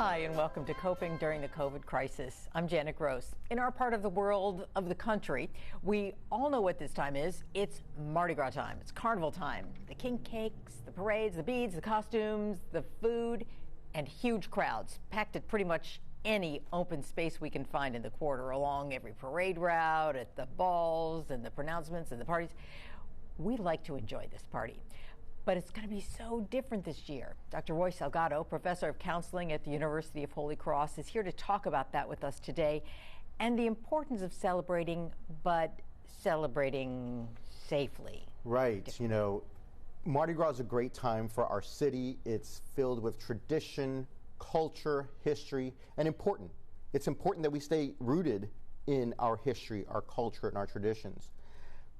Hi, and welcome to Coping During the COVID Crisis. I'm Janet Gross. In our part of the world, of the country, we all know what this time is. It's Mardi Gras time. It's carnival time. The king cakes, the parades, the beads, the costumes, the food, and huge crowds packed at pretty much any open space we can find in the quarter, along every parade route, at the balls and the pronouncements and the parties. We like to enjoy this party. But it's going to be so different this year. Dr. Roy Salgado, professor of counseling at the University of Holy Cross, is here to talk about that with us today and the importance of celebrating, but celebrating safely. Right. You know, Mardi Gras is a great time for our city. It's filled with tradition, culture, history, and important. It's important that we stay rooted in our history, our culture, and our traditions.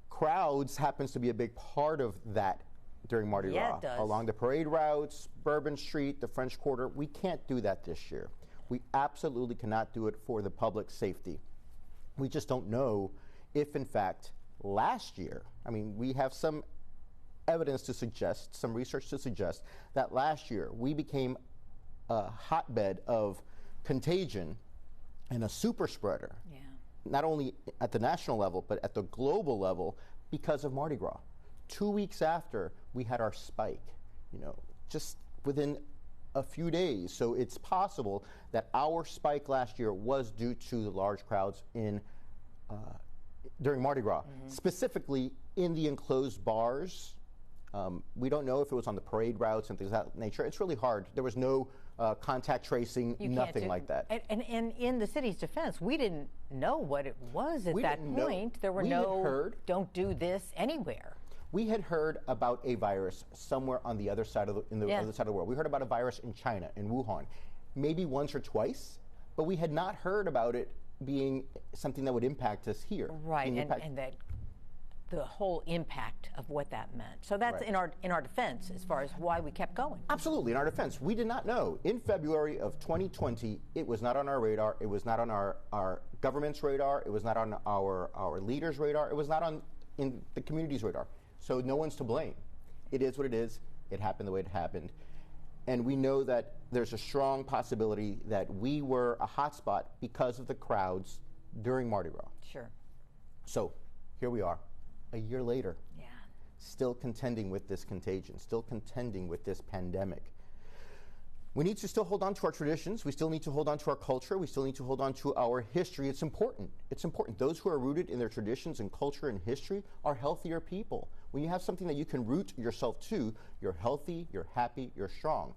Crowds happens to be a big part of that during Mardi Gras. Yeah, it does. Along the parade routes, Bourbon Street, the French Quarter. We can't do that this year. We absolutely cannot do it for the public safety. We just don't know if, in fact, last year, I mean, we have some evidence to suggest, some research to suggest, that last year we became a hotbed of contagion and a super spreader. Yeah. Not only at the national level, but at the global level because of Mardi Gras. 2 weeks after we had our spike, just within a few days. So it's possible that our spike last year was due to the large crowds during Mardi Gras, specifically in the enclosed bars. We don't know if it was on the parade routes and things of that nature. It's really hard. There was no contact tracing, nothing like that. And in the city's defense, we didn't know what it was at that point. There were don't do this anywhere. We had heard about a virus somewhere on the other side of other side of the world. We heard about a virus in China, in Wuhan, maybe once or twice, but we had not heard about it being something that would impact us here. Right, and that the whole impact of what that meant. So that's right. in our defense as far as why we kept going. Absolutely, in our defense. We did not know. In February of 2020, it was not on our radar. It was not on our government's radar. It was not on our leaders' radar. It was not in the community's radar. So no one's to blame. It is what it is. It happened the way it happened. And we know that there's a strong possibility that we were a hotspot because of the crowds during Mardi Gras. Sure. So here we are, a year later. Yeah. Still contending with this contagion, still contending with this pandemic. We need to still hold on to our traditions. We still need to hold on to our culture. We still need to hold on to our history. It's important. It's important. Those who are rooted in their traditions and culture and history are healthier people. When you have something that you can root yourself to, you're healthy, you're happy, you're strong.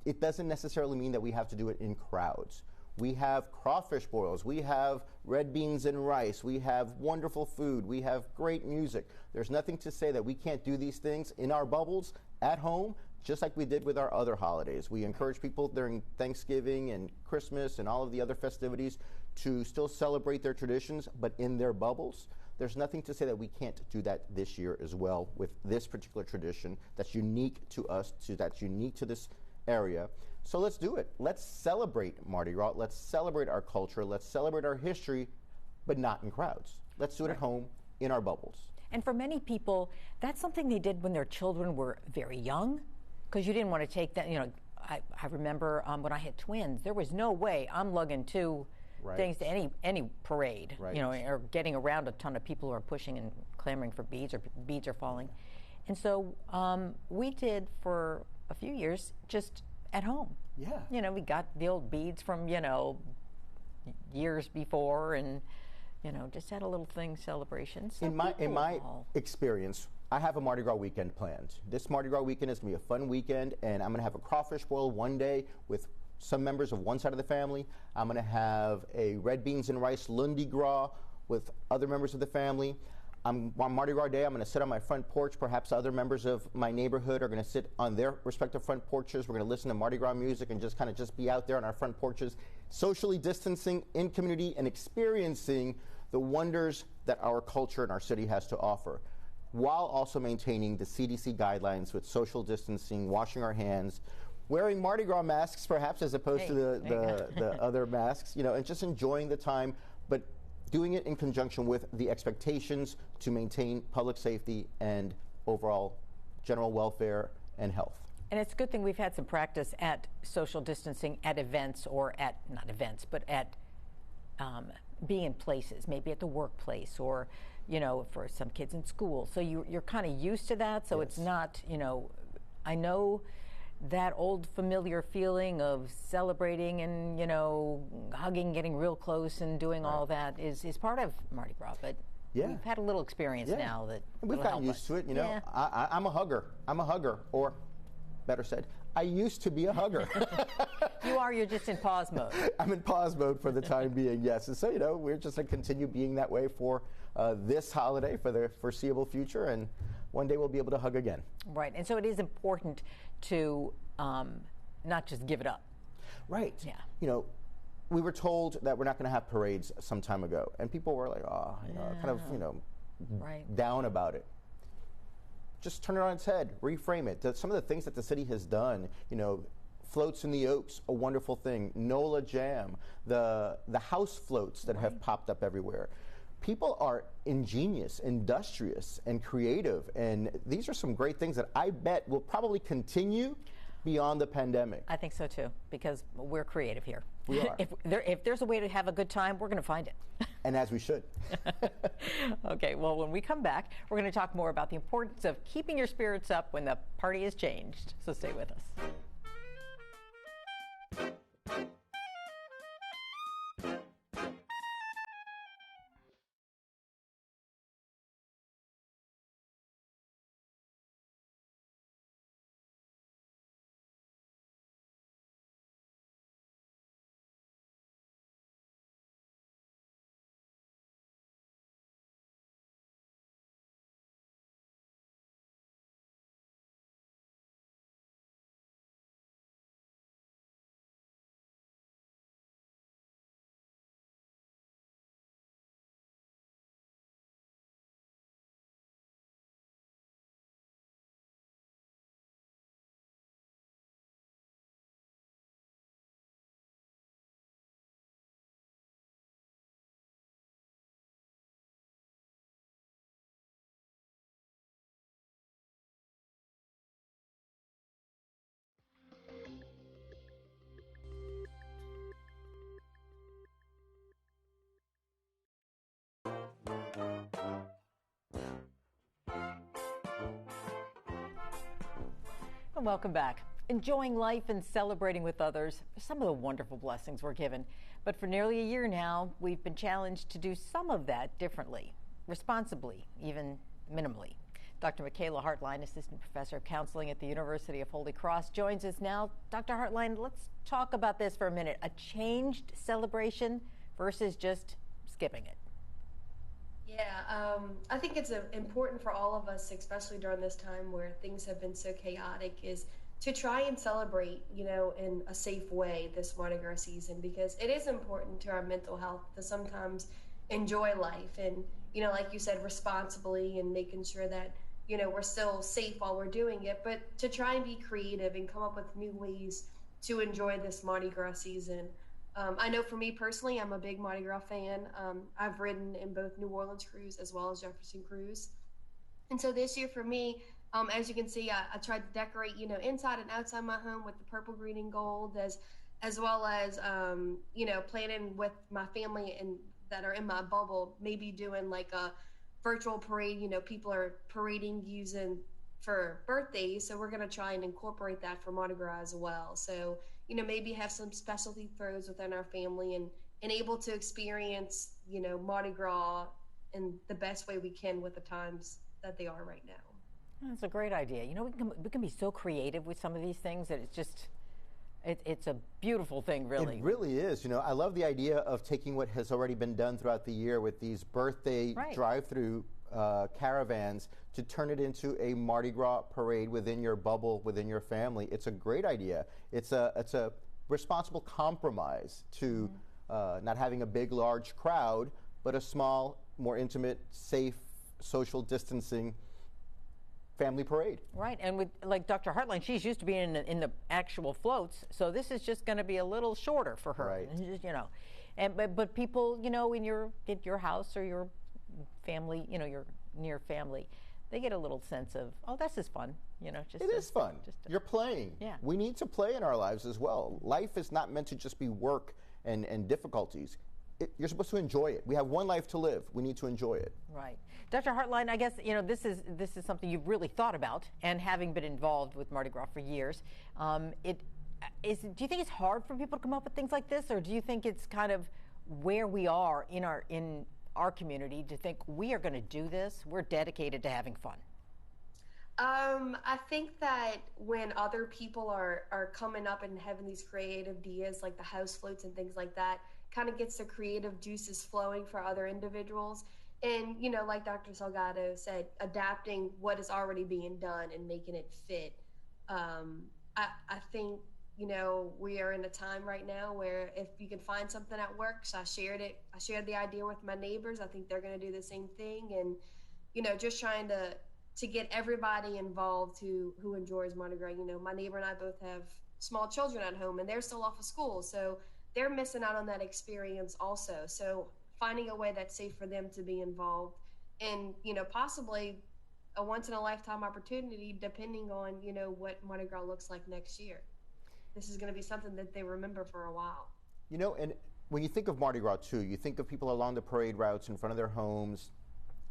It doesn't necessarily mean that we have to do it in crowds. We have crawfish boils. We have red beans and rice. We have wonderful food. We have great music. There's nothing to say that we can't do these things in our bubbles, at home, just like we did with our other holidays. We encourage people during Thanksgiving and Christmas and all of the other festivities to still celebrate their traditions, but in their bubbles. There's nothing to say that we can't do that this year as well with this particular tradition that's unique to us, that's unique to this area. So let's do it. Let's celebrate Mardi Gras. Let's celebrate our culture. Let's celebrate our history, but not in crowds. Let's do it at home in our bubbles. And for many people, that's something they did when their children were very young, because you didn't want to take that. I remember when I had twins, there was no way I'm lugging two things to any parade, or getting around a ton of people who are pushing and clamoring for beads, or beads are falling. And so we did for a few years just at home. Yeah. We got the old beads from, years before, and just had a little celebration. So in my experience, I have a Mardi Gras weekend planned. This Mardi Gras weekend is going to be a fun weekend, and I'm going to have a crawfish boil one day with some members of one side of the family. I'm going to have a red beans and rice lundi gras with other members of the family. On Mardi Gras Day, I'm going to sit on my front porch. Perhaps other members of my neighborhood are going to sit on their respective front porches. We're going to listen to Mardi Gras music and just be out there on our front porches, socially distancing in community and experiencing the wonders that our culture and our city has to offer, while also maintaining the CDC guidelines with social distancing, washing our hands, wearing Mardi Gras masks perhaps as opposed to the other masks, and just enjoying the time, but doing it in conjunction with the expectations to maintain public safety and overall general welfare and health. And it's a good thing we've had some practice at social distancing at events, or at, not events, but at being in places, maybe at the workplace, or, you know, for some kids in school. So you're kind of used to that. So it's not, you know, I know that old familiar feeling of celebrating and, you know, hugging, getting real close and doing all that is part of Mardi Gras. But we've had a little experience now that we've gotten used to it. You know, I'm a hugger. I'm a hugger, or better said, I used to be a hugger. You are. You're just in pause mode. I'm in pause mode for the time being, yes. And so, you know, we're just going to continue being that way for this holiday, for the foreseeable future, and one day we'll be able to hug again. Right. And so it is important to not just give it up. Right. Yeah. You know, we were told that we're not going to have parades some time ago, and people were like, oh, you know, kind of, you know, down about it. Just turn it on its head, reframe it. Some of the things that the city has done, you know, floats in the Oaks, a wonderful thing. NOLA Jam, the house floats that have popped up everywhere. People are ingenious, industrious, and creative, and these are some great things that I bet will probably continue beyond the pandemic. I think so too, because we're creative here. We are. If there's a way to have a good time, we're going to find it. And as we should. Okay, well, when we come back, we're going to talk more about the importance of keeping your spirits up when the party is changed. So stay with us. And welcome back. Enjoying life and celebrating with others, some of the wonderful blessings we're given. But for nearly a year now, we've been challenged to do some of that differently, responsibly, even minimally. Dr. Michaela Hartline, Assistant Professor of Counseling at the University of Holy Cross, joins us now. Dr. Hartline, let's talk about this for a minute. A changed celebration versus just skipping it. Yeah, I think it's important for all of us, especially during this time where things have been so chaotic, is to try and celebrate, you know, in a safe way this Mardi Gras season, because it is important to our mental health to sometimes enjoy life and, you know, like you said, responsibly, and making sure that, you know, we're still safe while we're doing it, but to try and be creative and come up with new ways to enjoy this Mardi Gras season. I know for me personally, I'm a big Mardi Gras fan. I've ridden in both New Orleans cruise as well as Jefferson cruise. And so this year for me, as you can see, I tried to decorate, you know, inside and outside my home with the purple, green, and gold, as well as, you know, planning with my family and that are in my bubble, maybe doing like a virtual parade. You know, people are parading using for birthdays, so we're going to try and incorporate that for Mardi Gras as well. So, you know, maybe have some specialty throws within our family and able to experience, you know, Mardi Gras in the best way we can with the times that they are right now. That's a great idea. You know, we can be so creative with some of these things that it's just, it's a beautiful thing, really. It really is. You know, I love the idea of taking what has already been done throughout the year with these birthday drive-through caravans to turn it into a Mardi Gras parade within your bubble, within your family. It's a great idea. It's a responsible compromise to not having a big, large crowd, but a small, more intimate, safe, social distancing family parade. Right, and with, like Dr. Hartline, she's used to being in the actual floats, so this is just going to be a little shorter for her. Right. You know, and but people, you know, in your house or your family, you know, your near family, they get a little sense of, oh, this is fun. You know, it is fun. You're playing. Yeah. We need to play in our lives as well. Life is not meant to just be work and difficulties. You're supposed to enjoy it. We have one life to live. We need to enjoy it. Right. Dr. Hartline, I guess, you know, this is something you've really thought about, and having been involved with Mardi Gras for years, do you think it's hard for people to come up with things like this, or do you think it's kind of where we are in our community to think we are going to do this? We're dedicated to having fun. I think that when other people are coming up and having these creative ideas like the house floats and things like that, kind of gets the creative juices flowing for other individuals. And, you know, like Dr. Salgado said, adapting what is already being done and making it fit. I think, you know, we are in a time right now where if you can find something that works, I shared the idea with my neighbors. I think they're going to do the same thing. And, you know, just trying to get everybody involved who enjoys Mardi Gras. You know, my neighbor and I both have small children at home, and they're still off of school, so they're missing out on that experience also. So finding a way that's safe for them to be involved, and, you know, possibly a once-in-a-lifetime opportunity depending on, you know, what Mardi Gras looks like next year. This is going to be something that they remember for a while. You know, and when you think of Mardi Gras too, you think of people along the parade routes in front of their homes,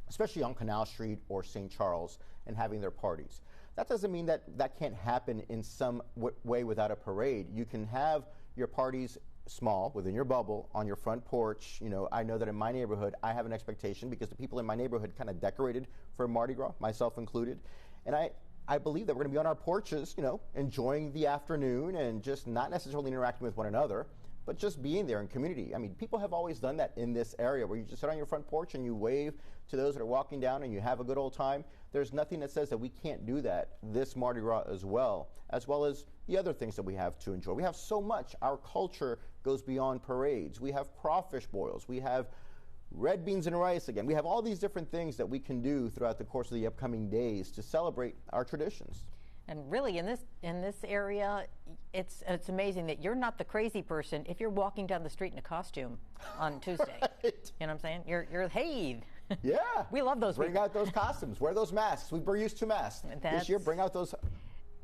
especially on Canal Street or St. Charles, and having their parties. That doesn't mean that that can't happen in some way without a parade. You can have your parties small, within your bubble, on your front porch. You know, I know that in my neighborhood, I have an expectation because the people in my neighborhood kind of decorated for Mardi Gras, myself included. And I believe that we're going to be on our porches, you know, enjoying the afternoon and just not necessarily interacting with one another, but just being there in community. I mean, people have always done that in this area where you just sit on your front porch and you wave to those that are walking down and you have a good old time. There's nothing that says that we can't do that this Mardi Gras as well as the other things that we have to enjoy. We have so much. Our culture goes beyond parades. We have crawfish boils. We have red beans and rice again. We have all these different things that we can do throughout the course of the upcoming days to celebrate our traditions. And really, in this area, it's amazing that you're not the crazy person if you're walking down the street in a costume on Tuesday. Right. You know what I'm saying? You're hey. Yeah. We love those. Bring out those costumes. Wear those masks. We're used to masks. This year, bring out those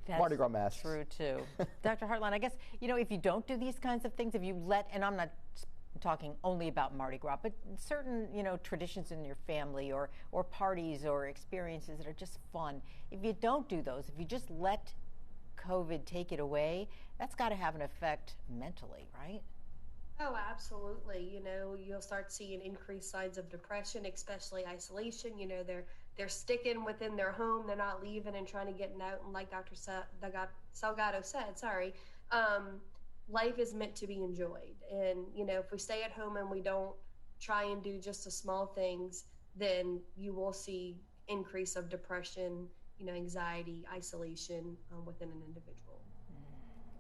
Mardi Gras masks. True too. Dr. Hartline, I guess, you know, if you don't do these kinds of things, if you and I'm not talking only about Mardi Gras, but certain, you know, traditions in your family or parties or experiences that are just fun. If you don't do those, if you just let COVID take it away, that's got to have an effect mentally, right? Oh, absolutely. You know, you'll start seeing increased signs of depression, especially isolation. You know, they're sticking within their home. They're not leaving and trying to get out. And like Dr. Salgado said, life is meant to be enjoyed. And, you know, if we stay at home and we don't try and do just the small things, then you will see increase of depression, you know, anxiety, isolation within an individual.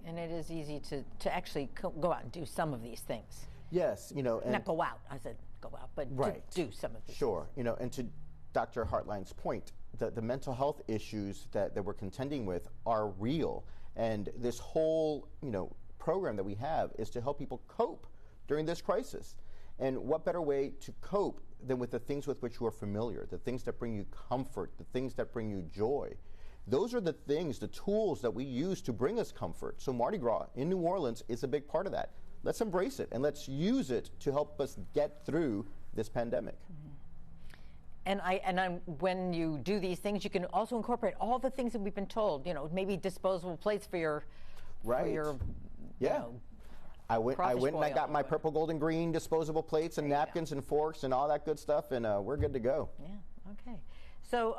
And it is easy to actually go out and do some of these things. Yes, you know. And not go out. I said go out, but right. To do some of these Sure. things. You know, and to Dr. Hartline's point, the mental health issues that we're contending with are real. And this whole, you know, program that we have is to help people cope during this crisis. And what better way to cope than with the things with which you are familiar, the things that bring you comfort, the things that bring you joy. Those are the things, the tools that we use to bring us comfort. So Mardi Gras in New Orleans is a big part of that. Let's embrace it and let's use it to help us get through this pandemic. Mm-hmm. And when you do these things, you can also incorporate all the things that we've been told. You know, maybe disposable plates for your, right? For your, yeah. You know, I went and I got my purple, gold, and green disposable plates and napkins and forks and all that good stuff, and we're good to go. Yeah. Okay. So,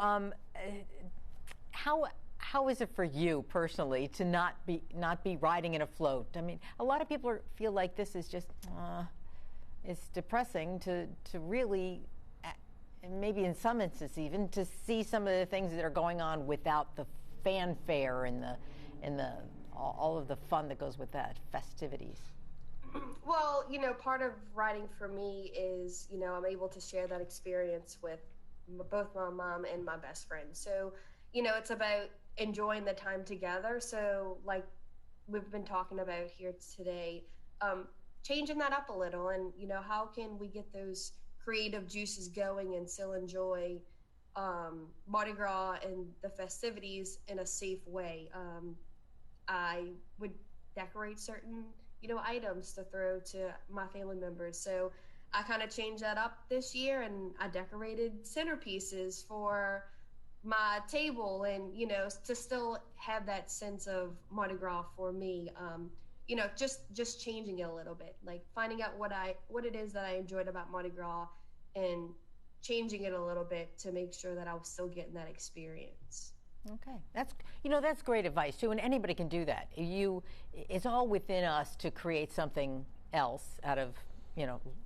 how is it for you personally to not be riding in a float? I mean, a lot of people feel like this is just it's depressing to really, maybe in some instances even, to see some of the things that are going on without the fanfare and all of the fun that goes with that, festivities. Well, you know, part of riding for me is, you know, I'm able to share that experience with both my mom and my best friend. So, you know, it's about enjoying the time together. So, like we've been talking about here today, changing that up a little, and, you know, how can we get those creative juices going and still enjoy Mardi Gras and the festivities in a safe way. I would decorate certain, items to throw to my family members. So I kind of changed that up this year, and I decorated centerpieces for my table, and to still have that sense of Mardi Gras for me. Just changing it a little bit, like finding out what it is that I enjoyed about Mardi Gras, and changing it a little bit to make sure that I was still getting that experience. Okay, that's great advice too, and anybody can do that. It's all within us to create something else out of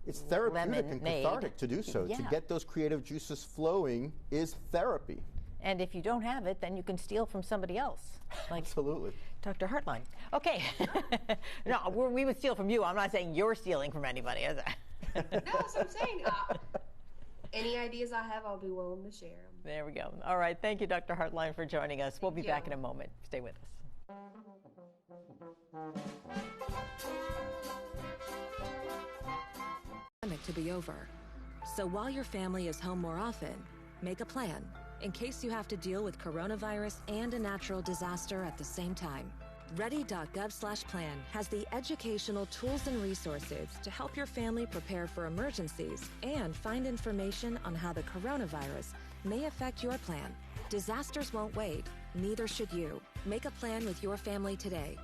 it's therapeutic and lemonade. cathartic to do so. Yeah. To get those creative juices flowing is therapy. And if you don't have it, then you can steal from somebody else. Like Absolutely. Dr. Hartline. Okay. No, we would steal from you. I'm not saying you're stealing from anybody, is it? No, that's what I'm saying. Any ideas I have, I'll be willing to share them. There we go. All right. Thank you, Dr. Hartline, for joining us. We'll be back in a moment. Stay with us. To be over. So while your family is home more often, make a plan in case you have to deal with coronavirus and a natural disaster at the same time. Ready.gov/plan has the educational tools and resources to help your family prepare for emergencies and find information on how the coronavirus may affect your plan. Disasters won't wait, neither should you. Make a plan with your family today.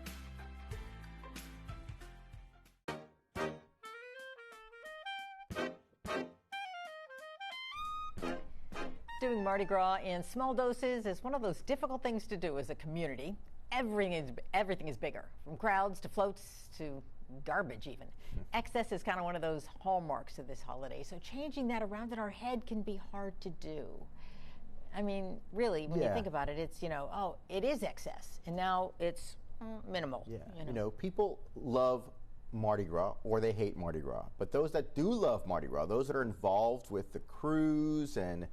Doing Mardi Gras in small doses is one of those difficult things to do as a community. Everything is bigger, from crowds to floats to garbage even. Excess is kind of one of those hallmarks of this holiday, so changing that around in our head can be hard to do. I mean, really, when you think about it, it's, it is excess, and now it's minimal. Yeah, people love Mardi Gras or they hate Mardi Gras, but those that do love Mardi Gras, those that are involved with the crews and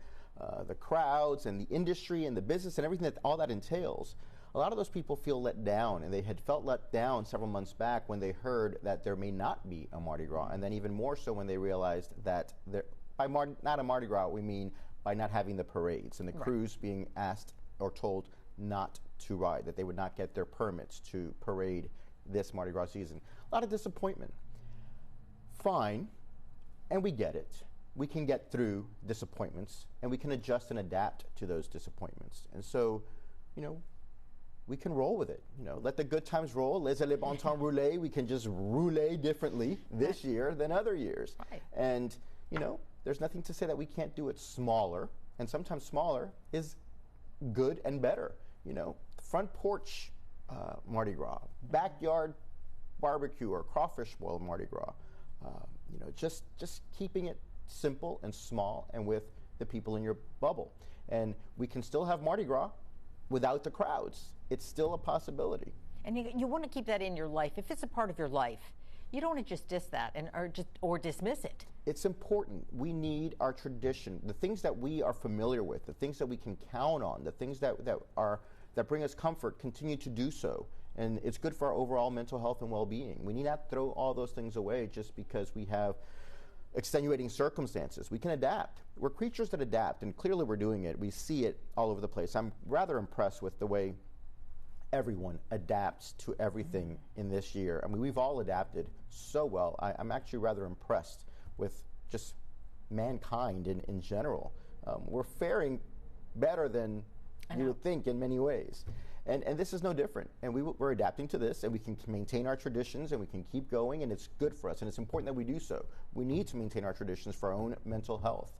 the crowds and the industry and the business and everything that all that entails, a lot of those people feel let down, and they had felt let down several months back when they heard that there may not be a Mardi Gras, and then even more so when they realized that not a Mardi Gras, we mean by not having the parades and the crews being asked or told not to ride, that they would not get their permits to parade this Mardi Gras season. A lot of disappointment. Fine, and we get it. We can get through disappointments, and we can adjust and adapt to those disappointments. And so, we can roll with it. Let the good times roll. Laissez les bon temps rouler. We can just roule differently this year than other years. Right. And, there's nothing to say that we can't do it smaller. And sometimes smaller is good and better. Front porch Mardi Gras, backyard barbecue or crawfish boil Mardi Gras. Just keeping it simple and small and with the people in your bubble. And we can still have Mardi Gras without the crowds. It's still a possibility. And you want to keep that in your life. If it's a part of your life, you don't want to just diss that or dismiss it. It's important. We need our tradition, the things that we are familiar with, the things that we can count on, the things that bring us comfort, continue to do so. And it's good for our overall mental health and well-being. We need not throw all those things away just because we have extenuating circumstances. We can adapt. We're creatures that adapt, and clearly we're doing it. We see it all over the place. I'm rather impressed with the way everyone adapts to everything in this year. I mean, we've all adapted so well. I'm actually rather impressed with just mankind in general. We're faring better than you would think in many ways. And this is no different. And we're adapting to this, and we can maintain our traditions, and we can keep going, and it's good for us. And it's important that we do so. We need to maintain our traditions for our own mental health.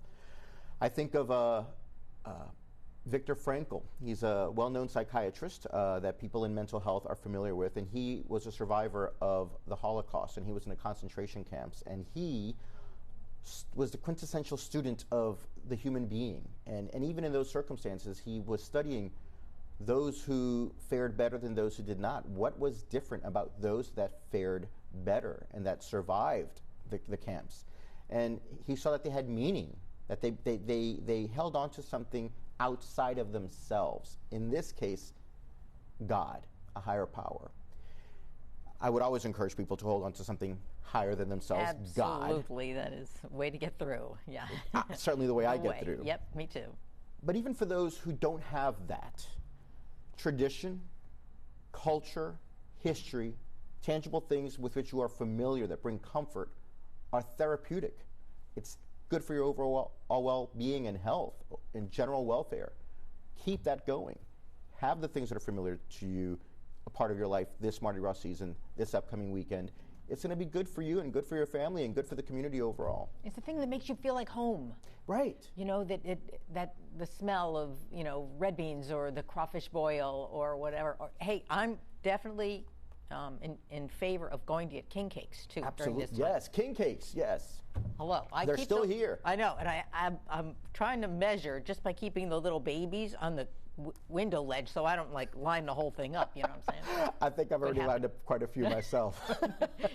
I think of Viktor Frankl. He's a well-known psychiatrist that people in mental health are familiar with, and he was a survivor of the Holocaust, and he was in the concentration camps, and he was the quintessential student of the human being. And even in those circumstances, he was studying those who fared better than those who did not. What was different about those that fared better and that survived the camps? And he saw that they had meaning, that they held on to something outside of themselves. In this case, God, a higher power. I would always encourage people to hold on to something higher than themselves. Absolutely, God. That is a way to get through. Yeah, certainly the way I get through. Yep, me too. But even for those who don't have that, tradition, culture, history, tangible things with which you are familiar that bring comfort are therapeutic. It's good for your overall well-being and health and general welfare. Keep that going. Have the things that are familiar to you a part of your life this Mardi Gras season, this upcoming weekend. It's going to be good for you and good for your family and good for the community overall. It's the thing that makes you feel like home. Right. You know, that the smell of, you know, red beans or the crawfish boil or whatever. Or, hey, I'm definitely in favor of going to get king cakes, too, during this time. Yes, king cakes, yes. Hello. They're still here. I know, and I'm trying to measure just by keeping the little babies on the window ledge so I don't like line the whole thing up, you know what I'm saying? I think I've already lined up quite a few myself.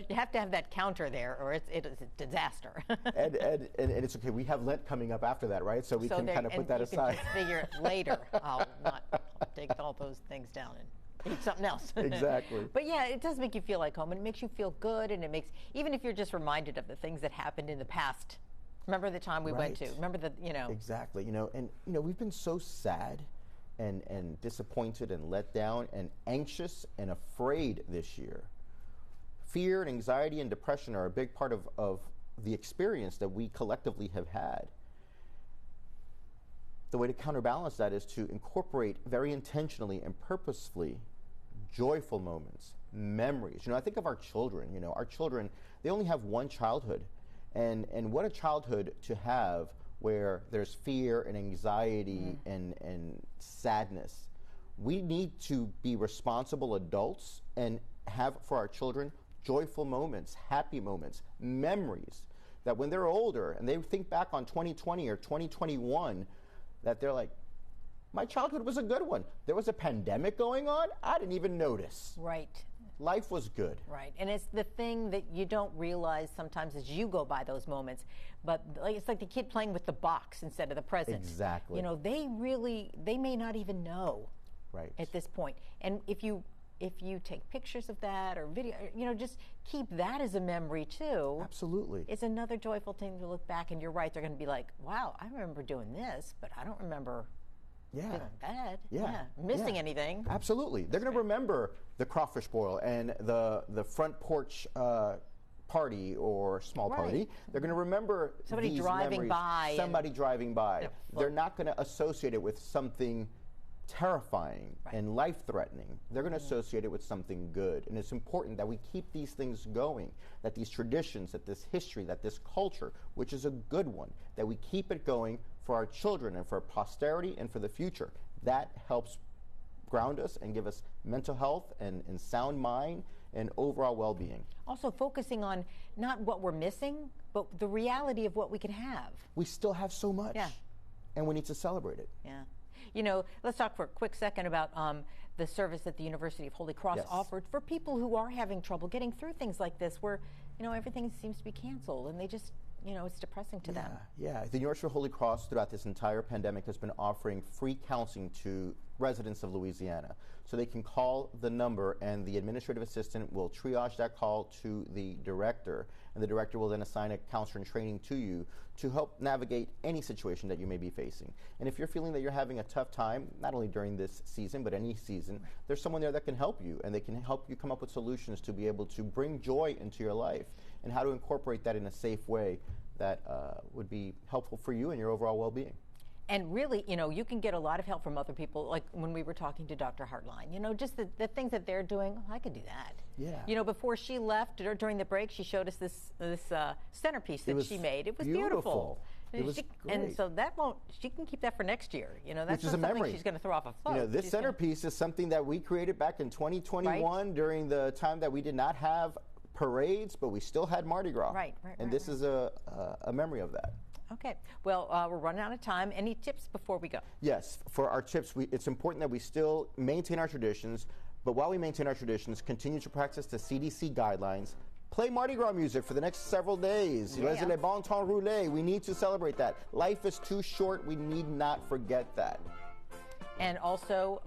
You have to have that counter there or it is a disaster. and it's okay, we have Lent coming up after that, right? So we can kind of put that aside. You can just figure later. I'll take all those things down and eat something else. Exactly. But yeah, it does make you feel like home, and it makes you feel good, and it makes, even if you're just reminded of the things that happened in the past. Remember the time we went to? Remember the, you know. Exactly. You know, and you know, we've been so sad and disappointed and let down and anxious and afraid this year. Fear and anxiety and depression are a big part of the experience that we collectively have had. The way to counterbalance that is to incorporate very intentionally and purposefully joyful moments, memories. You know, I think of our children. You know, our children, they only have one childhood. And what a childhood to have where there's fear and anxiety and sadness. We need to be responsible adults and have for our children joyful moments, happy moments, memories that when they're older and they think back on 2020 or 2021, that they're like, my childhood was a good one. There was a pandemic going on. I didn't even notice. Right. Life was good. Right, and it's the thing that you don't realize sometimes as you go by those moments, but it's like the kid playing with the box instead of the present. Exactly. You know, they may not even know at this point. And if you take pictures of that or video, you know, just keep that as a memory too. Absolutely. It's another joyful thing to look back, and you're right, they're going to be like, wow, I remember doing this, but I don't remember feeling bad. Missing anything. Absolutely. They're going to remember the crawfish boil and the front porch party or small party. They're going to remember somebody driving by. Somebody driving by. They're not going to associate it with something terrifying and life-threatening. They're going to associate it with something good. And it's important that we keep these things going, that these traditions, that this history, that this culture, which is a good one, that we keep it going for our children and for posterity and for the future. That helps ground us and give us mental health and sound mind and overall well-being. Also focusing on not what we're missing, but the reality of what we can have. We still have so much. Yeah. And we need to celebrate it. Yeah. You know, let's talk for a quick second about the service that the University of Holy Cross offered for people who are having trouble getting through things like this, where, you know, everything seems to be canceled and they just, you know, it's depressing to them. Yeah, the University of Holy Cross throughout this entire pandemic has been offering free counseling to residents of Louisiana. So they can call the number and the administrative assistant will triage that call to the director, and the director will then assign a counselor in training to you to help navigate any situation that you may be facing. And if you're feeling that you're having a tough time, not only during this season, but any season, there's someone there that can help you, and they can help you come up with solutions to be able to bring joy into your life and how to incorporate that in a safe way that would be helpful for you and your overall well-being. And really, you know, you can get a lot of help from other people, like when we were talking to Dr. Hartline, you know, just the things that they're doing, I could do that. Yeah. You know, before she left, or during the break, she showed us this centerpiece that she made. It was beautiful. It was great. And so she can keep that for next year. You know, that's which is a memory she's going to throw off a float. You know, this centerpiece is something that we created back in 2021 during the time that we did not have parades, but we still had Mardi Gras. And this is a memory of that. Okay. Well, we're running out of time. Any tips before we go? Yes. For our tips, it's important that we still maintain our traditions, but while we maintain our traditions, continue to practice the CDC guidelines. Play Mardi Gras music for the next several days. Yeah. Le bon temps roulé. We need to celebrate that. Life is too short. We need not forget that. And also,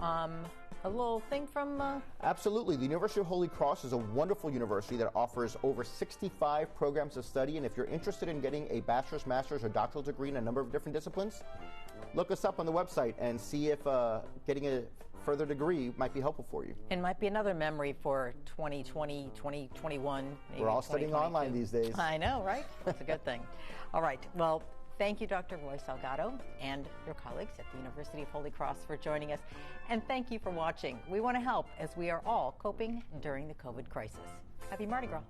a little thing from... Absolutely. The University of Holy Cross is a wonderful university that offers over 65 programs of study, and if you're interested in getting a bachelor's, master's, or doctoral degree in a number of different disciplines, look us up on the website and see if getting a further degree might be helpful for you. And might be another memory for 2020, 2021. Maybe We're all studying online these days. I know, right? That's a good thing. All right. Well, thank you, Dr. Roy Salgado, and your colleagues at the University of Holy Cross for joining us. And thank you for watching. We want to help as we are all coping during the COVID crisis. Happy Mardi Gras.